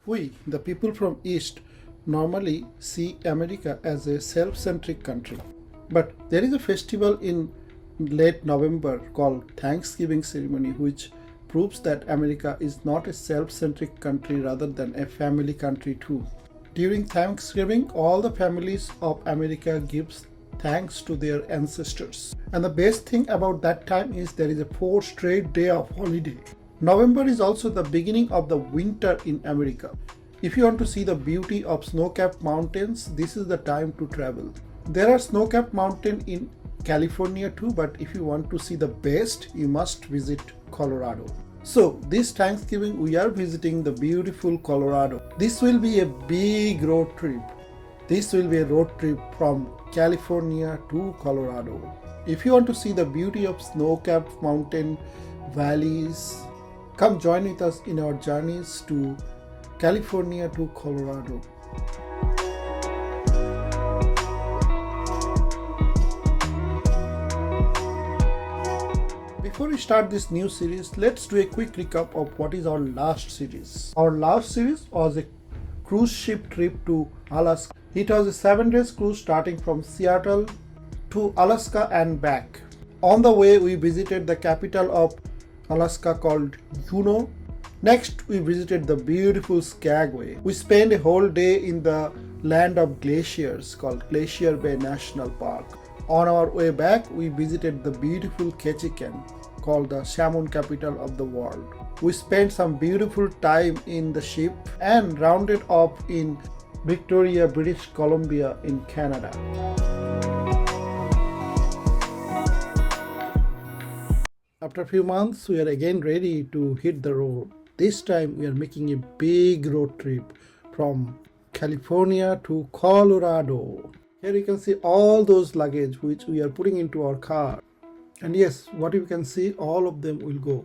We, the people from East, normally see America as a self centric country. But there is a festival in late November called Thanksgiving ceremony, which proves that America is not a self centric country rather than a family country too. During Thanksgiving, all the families of America gives thanks to their ancestors. And the best thing about that time is there is a 4 straight day of holiday. November is also the beginning of the winter in America. If you want to see the beauty of snow-capped mountains, this is the time to travel. There are snow-capped mountains in California too, but if you want to see the best, you must visit Colorado. So this Thanksgiving we are visiting the beautiful Colorado. This will be a big road trip. This will be a road trip from California to Colorado. If you want to see the beauty of snow-capped mountain valleys, come join with us in our journeys to California to Colorado. Before we start this new series, let's do a quick recap of what is our last series. Our last series was a cruise ship trip to Alaska. It was a 7 days cruise starting from Seattle to Alaska and back. On the way, we visited the capital of Alaska called Juneau. Next, we visited the beautiful Skagway. We spent a whole day in the land of glaciers called Glacier Bay National Park. On our way back, we visited the beautiful Ketchikan, called the salmon capital of the world. We spent some beautiful time in the ship and rounded up in Victoria, British Columbia in Canada. After a few months, we are again ready to hit the road. This time we are making a big road trip from California to Colorado. Here you can see all those luggage which we are putting into our car. And yes, what you can see, all of them will go.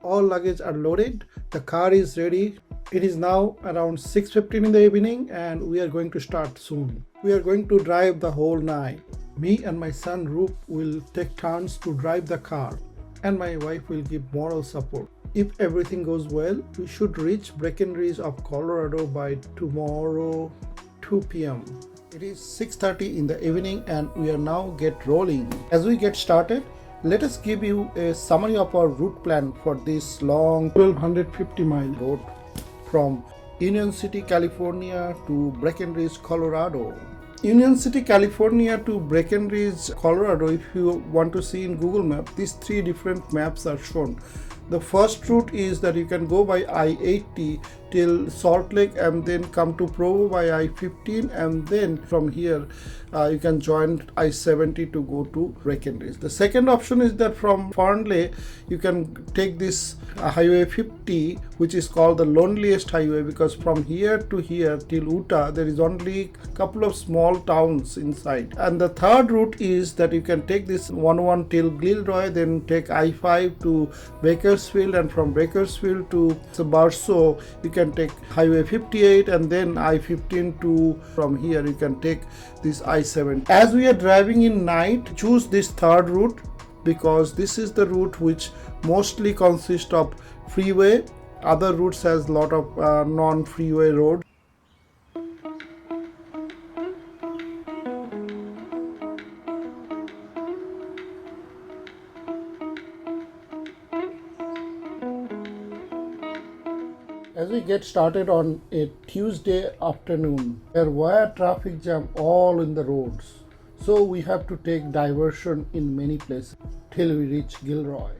All luggage are loaded. The car is ready. It is now around 6:15 in the evening and we are going to start soon. We are going to drive the whole night. Me and my son Roop will take turns to drive the car and my wife will give moral support. If everything goes well, we should reach Breckenridge of Colorado by tomorrow 2 p.m. It is 6:30 in the evening and we are now get rolling. As we get started, let us give you a summary of our route plan for this long 1250 mile road from Union City, California to Breckenridge, Colorado. Union City, California to Breckenridge, Colorado, if you want to see in Google Maps, these 3 different maps are shown. The first route is that you can go by I-80 till Salt Lake and then come to Provo by I-15 and then from here you can join I-70 to go to Breckenridge. The second option is that from Fernley you can take this Highway 50, which is called the loneliest highway because from here to here till Utah there is only a couple of small towns inside. And the third route is that you can take this 101 till Gilroy, then take I-5 to Bakersfield and from Bakersfield to Barstow you can take Highway 58 and then I-15 to from here you can take this I-7. As we are driving in night, choose this third route because this is the route which mostly consists of freeway. Other routes has lot of non-freeway road. As we get started on a Tuesday afternoon, there were traffic jam all in the roads. So we have to take diversion in many places till we reach Gilroy.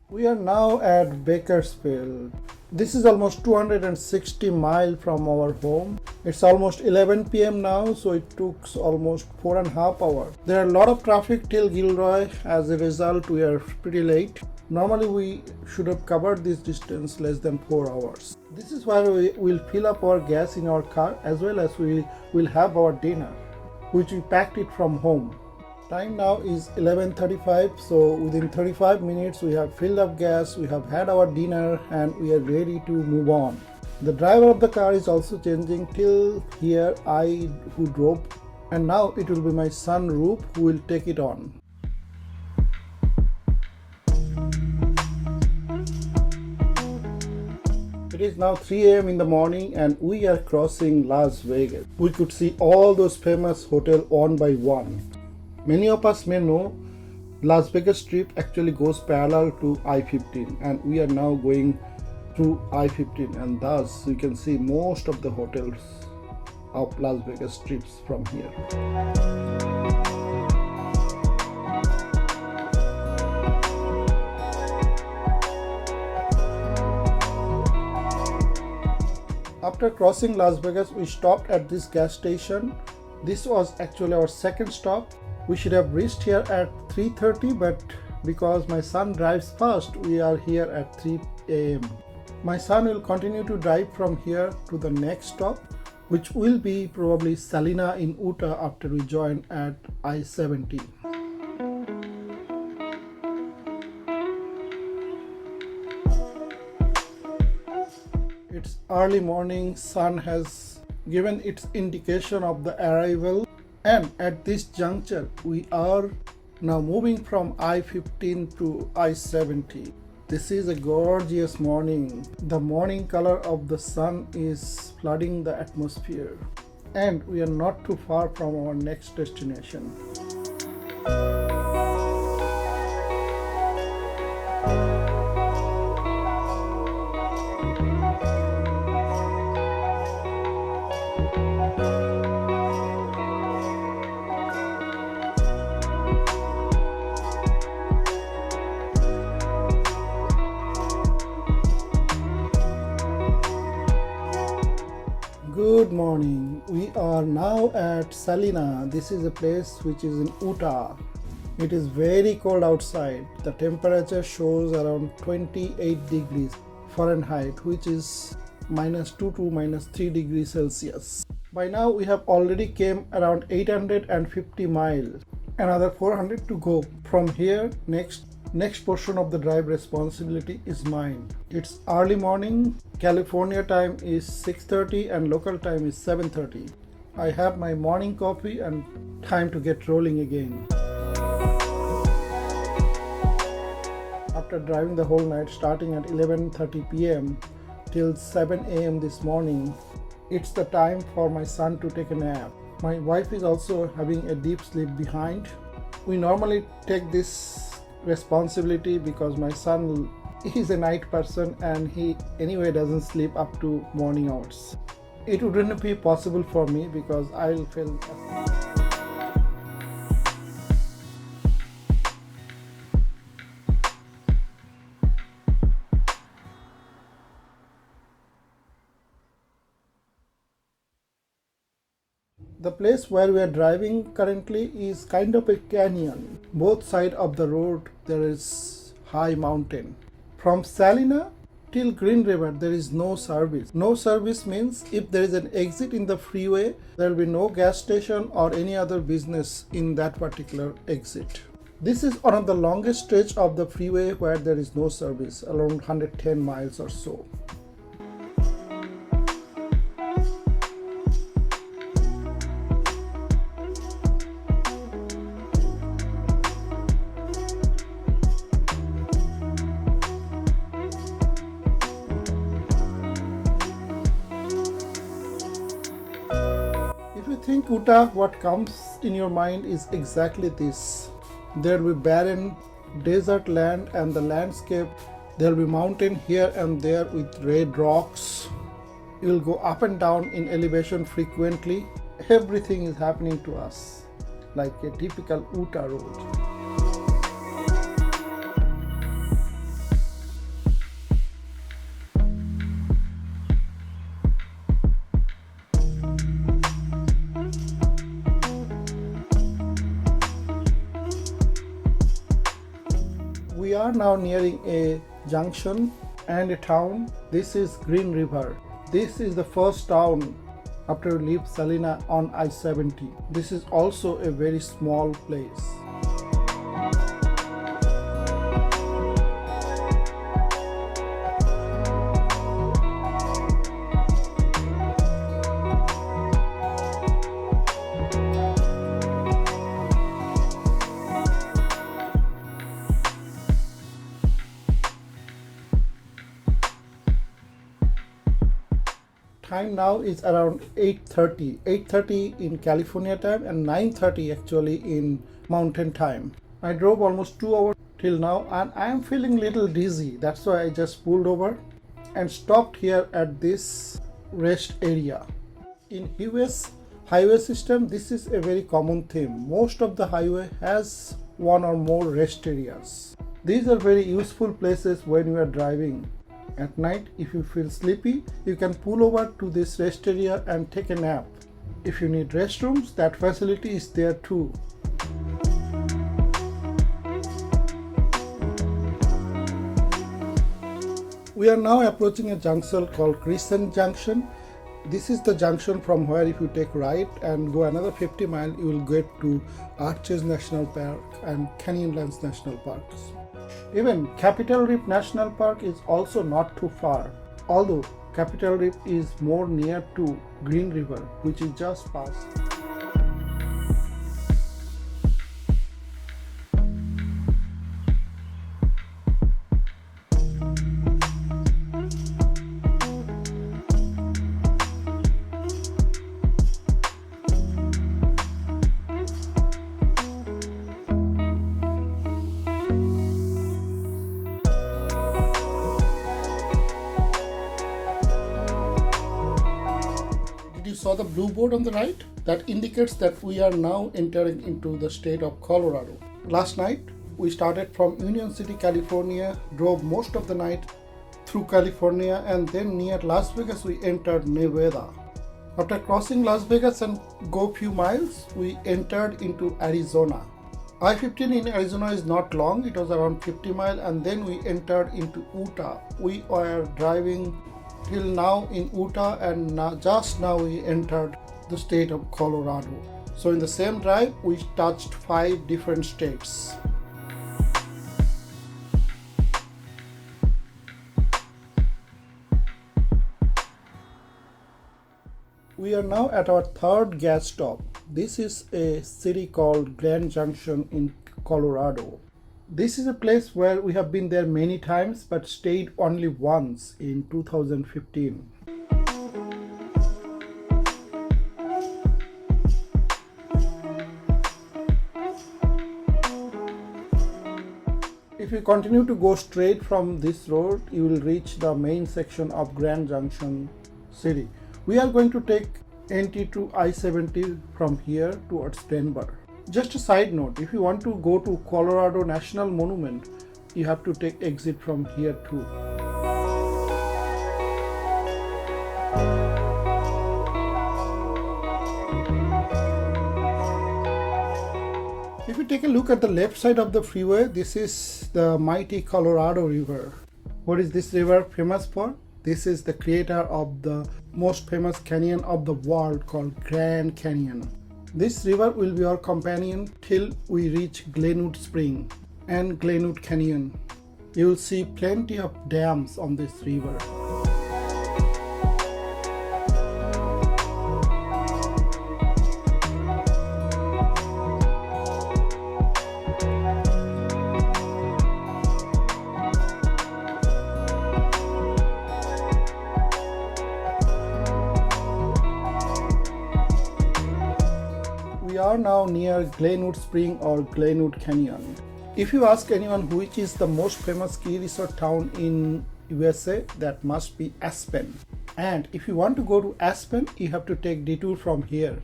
We are now at Bakersfield. This is almost 260 miles from our home. It's almost 11 p.m. now, so it took almost 4.5 hours. There are a lot of traffic till Gilroy. As a result, we are pretty late. Normally, we should have covered this distance less than 4 hours. This is where we will fill up our gas in our car as well as we will have our dinner, which we packed it from home. Time now is 11:35, so within 35 minutes we have filled up gas, we have had our dinner and we are ready to move on. The driver of the car is also changing. Till here I who drove, and now it will be my son Roop who will take it on. It is now 3 a.m. in the morning and we are crossing Las Vegas. We could see all those famous hotels one by one. Many of us may know Las Vegas Strip actually goes parallel to I-15, and we are now going through I-15, and thus you can see most of the hotels of Las Vegas Strips from here. After crossing Las Vegas, we stopped at this gas station. This was actually our second stop. We should have reached here at 3:30, but because my son drives fast, we are here at 3 a.m. My son will continue to drive from here to the next stop, which will be probably Salina in Utah after we join at I-70. It's early morning, sun has given its indication of the arrival, and at this juncture we are now moving from I-15 to I-70. This is a gorgeous morning. The morning color of the sun is flooding the atmosphere, and we are not too far from our next destination. Good morning. We are now at Salina. This is a place which is in Utah. It is very cold outside. The temperature shows around 28 degrees Fahrenheit, which is -2 to -3 degrees Celsius. By now we have already came around 850 miles. Another 400 to go. From here, next portion of the drive responsibility is mine. It's early morning. California time is 6:30 and local time is 7:30. I have my morning coffee and time to get rolling again. After driving the whole night starting at 11:30 p.m. till 7 a.m. this morning, it's the time for my son to take a nap. My wife is also having a deep sleep behind. We normally take this responsibility because my son is a night person and he anyway doesn't sleep up to morning hours. It wouldn't be possible for me because I'll feel The place where we are driving currently is kind of a canyon. Both sides of the road there is high mountain. From Salina till Green River there is no service. No service means if there is an exit in the freeway, there will be no gas station or any other business in that particular exit. This is one of the longest stretch of the freeway where there is no service, around 110 miles or so. If you think Utah, what comes in your mind is exactly this. There will be barren desert land and the landscape. There will be mountain here and there with red rocks. You will go up and down in elevation frequently. Everything is happening to us like a typical Utah road. We are now nearing a junction and a town. This is Green River. This is the first town after we leave Salina on I-70. This is also a very small place. Time now is around 8:30 in California time and 9:30 actually in mountain time. I drove almost 2 hours till now and I am feeling little dizzy. That's why I just pulled over and stopped here at this rest area. In US highway system, this is a very common theme. Most of the highway has one or more rest areas. These are very useful places when you are driving. At night, if you feel sleepy, you can pull over to this rest area and take a nap. If you need restrooms, that facility is there too. We are now approaching a junction called Crescent Junction. This is the junction from where if you take right and go another 50 miles, you will get to Arches National Park and Canyonlands National Parks. Even Capitol Reef National Park is also not too far, although Capitol Reef is more near to Green River, which is just past. You saw the blue board on the right? That indicates that we are now entering into the state of Colorado. Last night, we started from Union City, California, drove most of the night through California, and then near Las Vegas, we entered Nevada. After crossing Las Vegas and go few miles, we entered into Arizona. I-15 in Arizona is not long, it was around 50 miles, and then we entered into Utah. We were driving till now in Utah, and just now we entered the state of Colorado. So in the same drive, we touched 5 different states. We are now at our third gas stop. This is a city called Grand Junction in Colorado. This is a place where we have been there many times but stayed only once in 2015. If you continue to go straight from this road, you will reach the main section of Grand Junction city. We are going to take NT to I-70 from here towards Denver. Just a side note, if you want to go to Colorado National Monument, you have to take exit from here too. If you take a look at the left side of the freeway, this is the mighty Colorado River. What is this river famous for? This is the creator of the most famous canyon of the world called Grand Canyon. This river will be our companion till we reach Glenwood Spring and Glenwood Canyon. You will see plenty of dams on this river. We are now near Glenwood Spring or Glenwood Canyon. If you ask anyone which is the most famous ski resort town in USA, that must be Aspen. And if you want to go to Aspen, you have to take detour from here.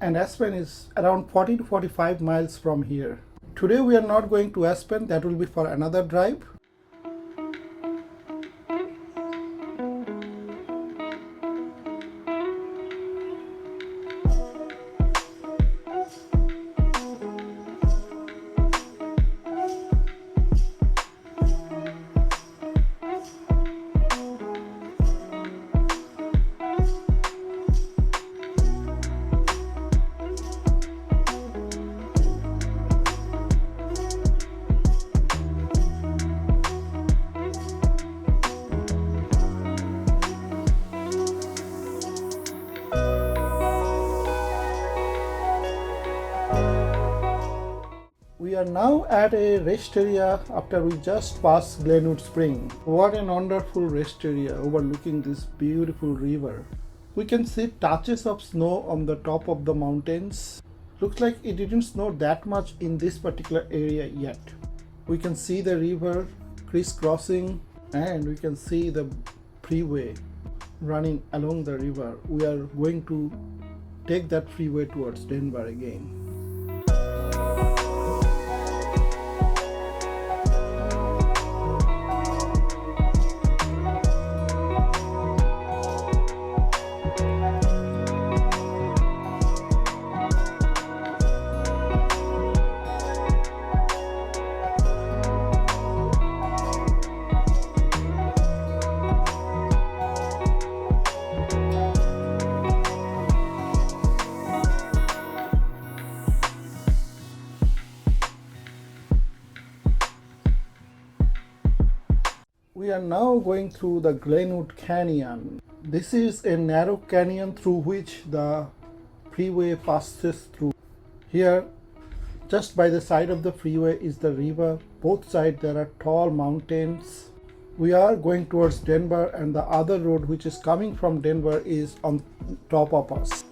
And Aspen is around 40 to 45 miles from here. Today we are not going to Aspen, that will be for another drive. We are now at a rest area after we just passed Glenwood Spring. What a wonderful rest area overlooking this beautiful river. We can see touches of snow on the top of the mountains. Looks like it didn't snow that much in this particular area yet. We can see the river crisscrossing, and we can see the freeway running along the river. We are going to take that freeway towards Denver again. We are now going through the Glenwood Canyon. This is a narrow canyon through which the freeway passes through. Here, just by the side of the freeway is the river. Both sides there are tall mountains. We are going towards Denver, and the other road which is coming from Denver is on top of us.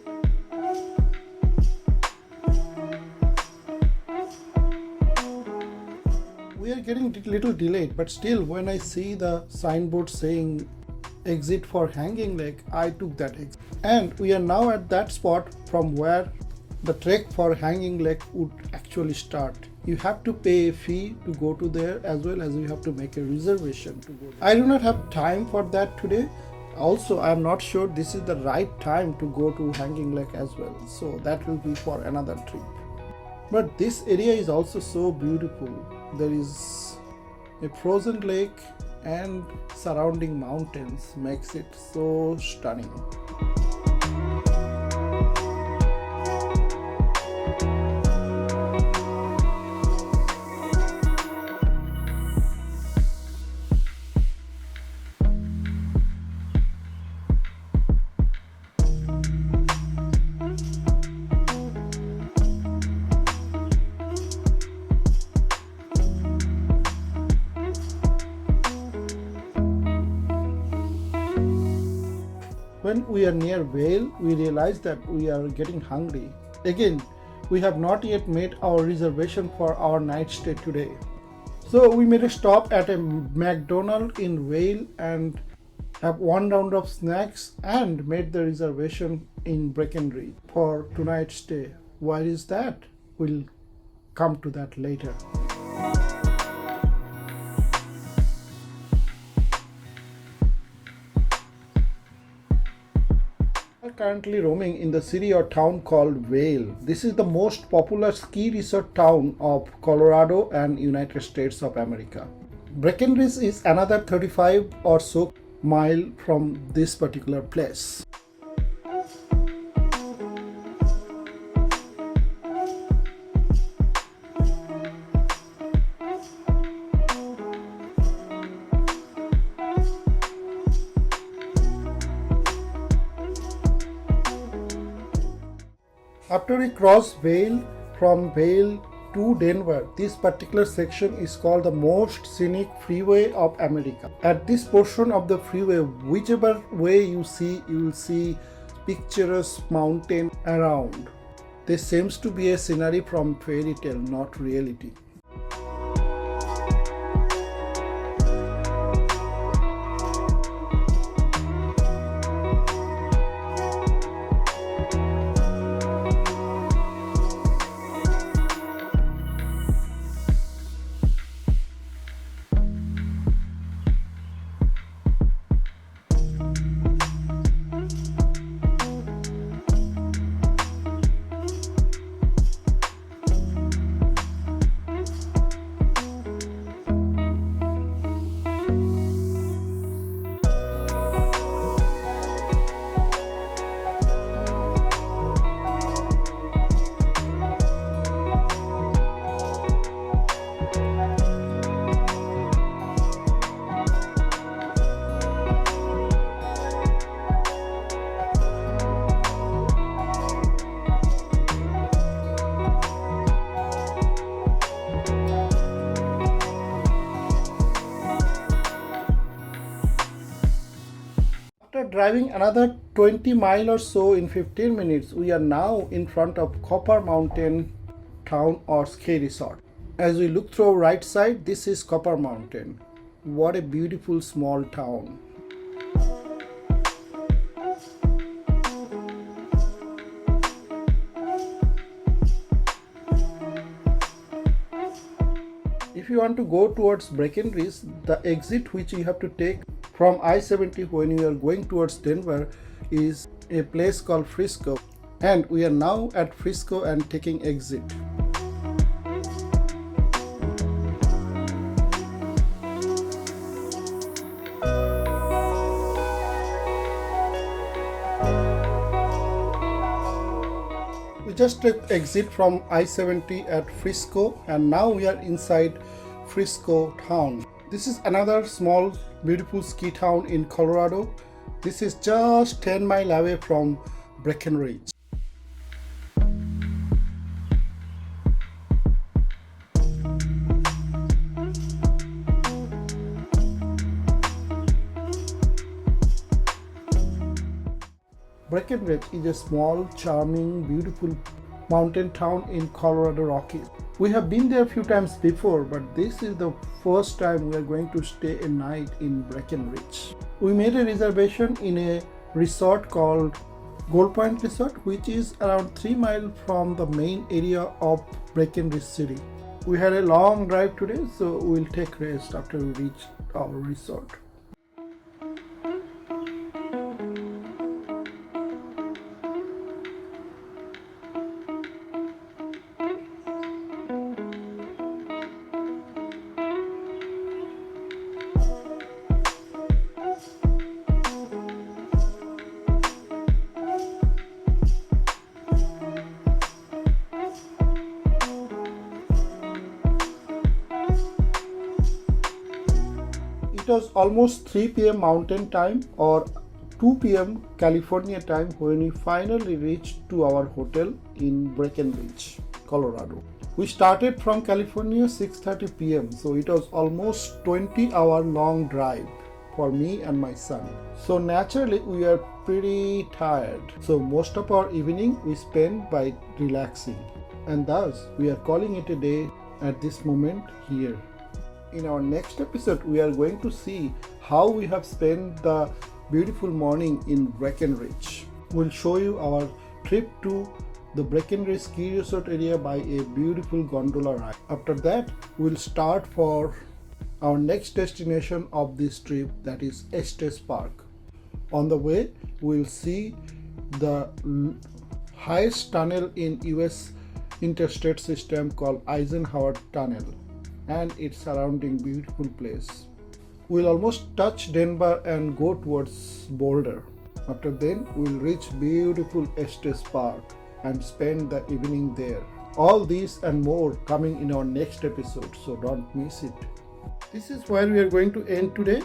We are getting a little delayed, but still when I see the signboard saying exit for Hanging Lake, I took that exit. And we are now at that spot from where the trek for Hanging Lake would actually start. You have to pay a fee to go to there, as well as you have to make a reservation to go there. I do not have time for that today. Also, I am not sure this is the right time to go to Hanging Lake as well. So that will be for another trip. But this area is also so beautiful. There is a frozen lake and surrounding mountains makes it so stunning. When we are near Vail, we realize that we are getting hungry. Again, we have not yet made our reservation for our night stay today. So we made a stop at a McDonald's in Vail and have one round of snacks and made the reservation in Breckenridge for tonight's stay. Why is that? We'll come to that later. Currently roaming in the city or town called Vail. This is the most popular ski resort town of Colorado and United States of America. Breckenridge is another 35 or so mile from this particular place. After we cross Vail, from Vail to Denver, this particular section is called the most scenic freeway of America. At this portion of the freeway, whichever way you see, you will see picturesque mountain around. This seems to be a scenery from fairy tale, not reality. driving another 20 miles or so in 15 minutes, we are now in front of Copper Mountain Town or Ski Resort. As we look through our right side, this is Copper Mountain. What a beautiful small town. If you want to go towards Breckenridge, the exit which you have to take from I-70 when you are going towards Denver is a place called Frisco. And we are now at Frisco and taking exit. We just took exit from I-70 at Frisco and now we are inside Frisco town. This is another small beautiful ski town in Colorado. This is just 10 miles away from Breckenridge. Breckenridge is a small, charming, beautiful mountain town in Colorado Rockies. We have been there a few times before, but this is the first time we are going to stay a night in Breckenridge. We made a reservation in a resort called Gold Point Resort, which is around 3 miles from the main area of Breckenridge city. We had a long drive today, so we'll take rest after we reach our resort. It was almost 3 p.m. mountain time or 2 p.m. California time when we finally reached to our hotel in Breckenridge, Colorado. We started from California 6:30 p.m. so it was almost 20-hour long drive for me and my son. So naturally we are pretty tired. So most of our evening we spent by relaxing, and thus we are calling it a day at this moment here. In our next episode, we are going to see how we have spent the beautiful morning in Breckenridge. We'll show you our trip to the Breckenridge ski resort area by a beautiful gondola ride. After that, we'll start for our next destination of this trip, that is Estes Park. On the way, we'll see the highest tunnel in US interstate system called Eisenhower Tunnel and its surrounding beautiful place. We'll almost touch Denver and go towards Boulder. After then, we'll reach beautiful Estes Park and spend the evening there. All these and more coming in our next episode, so don't miss it. This is where we are going to end today.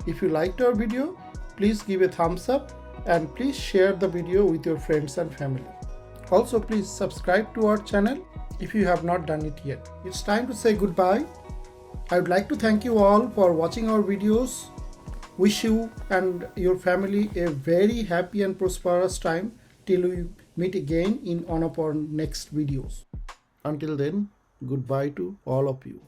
If you liked our video, please give a thumbs up and please share the video with your friends and family. Also, please subscribe to our channel if you have not done it yet. It's time to say goodbye. I would like to thank you all for watching our videos. Wish you and your family a very happy and prosperous time till we meet again in one of our next videos. Until then, goodbye to all of you.